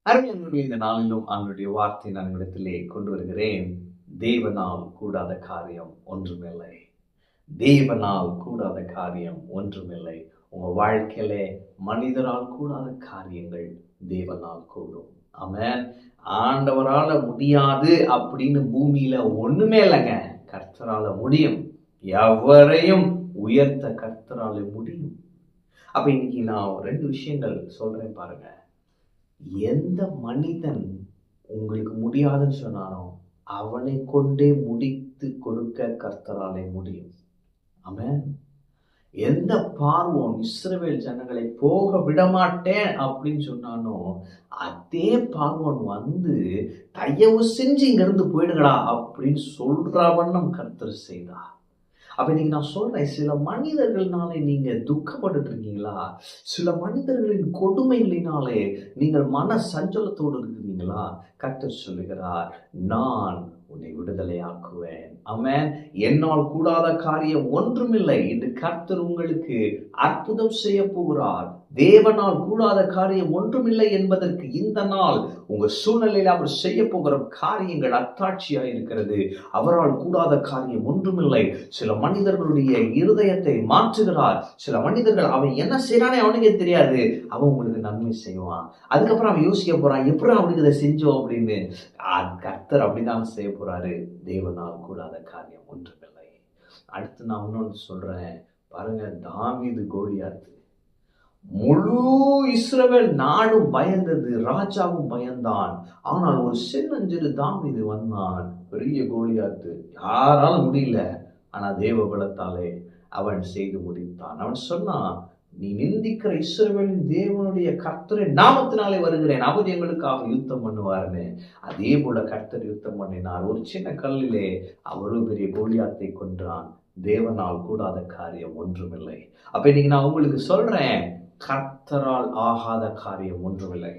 அருமையானவர்களே, இந்த நாளிலும் அவனுடைய வார்த்தை நான் இடத்திலே கொண்டு வருகிறேன். தேவனால் கூடாத காரியம் ஒன்றுமில்லை. தேவனால் கூடாத காரியம் ஒன்றுமில்லை. உங்க வாழ்க்கையில மனிதரால் கூடாத காரியங்கள் தேவனால் கூடும். ஆமென். ஆண்டவரால முடியாது அப்படின்னு பூமியில ஒண்ணுமே இல்லைங்க. கர்த்தரால முடியும். எவரையும் உயர்த்த கர்த்தரால முடியும். அப்ப இன்னைக்கு நான் 2 விஷயங்கள் சொல்றேன் பாருங்க. எந்த மனிதன் உங்களுக்கு முடியாதுன்னு சொன்னானோ அவனை கொண்டே முடித்து கொடுக்க கர்த்தராலே முடியும். ஆமென். எந்த பார்வோன் இஸ்ரவேல் ஜனங்களை போக விடமாட்டேன் அப்படின்னு சொன்னானோ அதே பார்வோன் வந்து தயவு செஞ்சு இங்க இருந்து போயிடுங்கடா அப்படின்னு சொல்ற வண்ணம் கர்த்தர் செய்தார். அப்ப இன்னைக்கு நான் சொல்றேன், சில மனிதர்கள்னாலே நீங்க துக்கப்பட்டு இருக்கீங்களா? சில மனிதர்களின் கொடுமைகளினாலே நீங்கள் மன சஞ்சலத்தோடு இருக்கிறீங்களா? கர்த்தர் சொல்லுகிறார், நான் உன்னை விடுதலையாக்குவேன். ஆமென். என்னால் கூடாத காரியம் ஒன்றுமில்லை என்று கர்த்தர் உங்களுக்கு அற்புதம் செய்ய போகிறார். தேவனால் கூடாத காரியம் ஒன்றுமில்லை என்பதற்கு இந்த நாள் உங்க சூழ்நிலையில் அவர் செய்ய போகிற காரியங்கள் அத்தாட்சியா இருக்கிறது. அவரால் கூடாத காரியம் ஒன்றுமில்லை. சில மனிதர்களுடைய இருதயத்தை மாற்றுகிறார். சில மனிதர்கள் அவன் என்ன செய்யறானே அவனுக்கே தெரியாது, அவன் உங்களுக்கு நன்மை செய்வான். அதுக்கப்புறம் அவன் யோசிக்க போறான், எப்படி அவனுக்கு இதை செஞ்சோம் அப்படின்னு. கர்த்தர் அப்படிதான் செய்ய போறாரு. தேவனால் கூடாத காரியம் ஒன்றுமில்லை. அடுத்து நான் இன்னொன்று சொல்றேன் பாருங்க. தாவீது கோலியாத்து, முழு இஸ்ரவேல் நாடும் பயந்தது, ராஜாவும் பயந்தான். ஆனால் ஒரு சின்னஞ்சிறு தாவீது வந்தான். பெரிய கோலியாத்து, யாராலும் முடியல. ஆனா தேவ பலத்தாலே அவன் செய்து முடித்தான். அவன் சொன்னான், நீ நிந்திக்கிற இஸ்ரவேலின் தேவனுடைய கர்த்தரின் நாமத்தினாலே வருகிறேன், அவர் எங்களுக்காக யுத்தம் பண்ணுவாருன்னு. அதே போல கர்த்தர் யுத்தம் பண்ணினார். ஒரு சின்ன கல்லிலே அவரும் பெரிய கோலியாத்தை கொன்றான். தேவனால் கூடாத காரியம் ஒன்றுமில்லை. அப்ப இன்னைக்கு நான் உங்களுக்கு சொல்றேன், கர்த்தரால் ஆகாத காரியம் ஒன்றுமில்லை.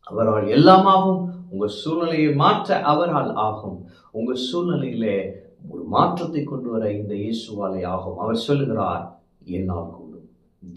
அவரால் எல்லாமாகும். உங்க சூழ்நிலையை மாற்ற அவரால் ஆகும். உங்க சூழ்நிலையிலே ஒரு மாற்றத்தை கொண்டு வர இந்த இயேசுவாலே ஆகும். அவர் சொல்லுகிறார், என்னால் கூடும்.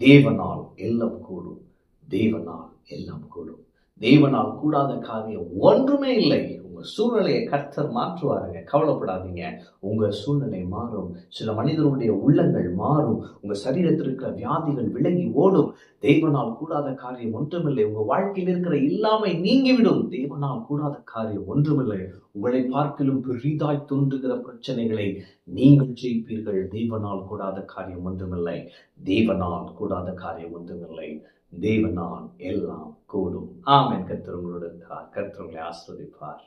தேவனால் எல்லாம் கூடும். தேவனால் எல்லாம் கூடும். தேவனால் கூடாத காரியம் ஒன்றுமே இல்லை. உங்க சூழ்நிலையை கர்த்தர் மாற்றுவாருங்க. கவலைப்படாதீங்க. உங்க சூழ்நிலை மாறும். சில மனிதருடைய உள்ளங்கள் மாறும். உங்க சரீரத்தில் இருக்கிற வியாதிகள் விலகி ஓடும். தேவனால் கூடாத காரியம் ஒன்றுமில்லை. உங்க வாழ்க்கையில் இருக்கிற இல்லாமை நீங்கிவிடும். தேவனால் கூடாத காரியம் ஒன்றுமில்லை. உங்களை பார்க்கிலும் பெரிதாய் தோன்றுகிற பிரச்சனைகளை நீங்கள் ஜெயிப்பீர்கள். தேவனால் கூடாத காரியம் ஒன்றுமில்லை. தேவனால் கூடாத காரியம் ஒன்றுமில்லை. தேவனால் எல்லாம் கூடும். ஆமென். கர்த்தர் உங்களோடு இருக்கிறார். கர்த்தர் உங்களை ஆசீர்வதிப்பார்.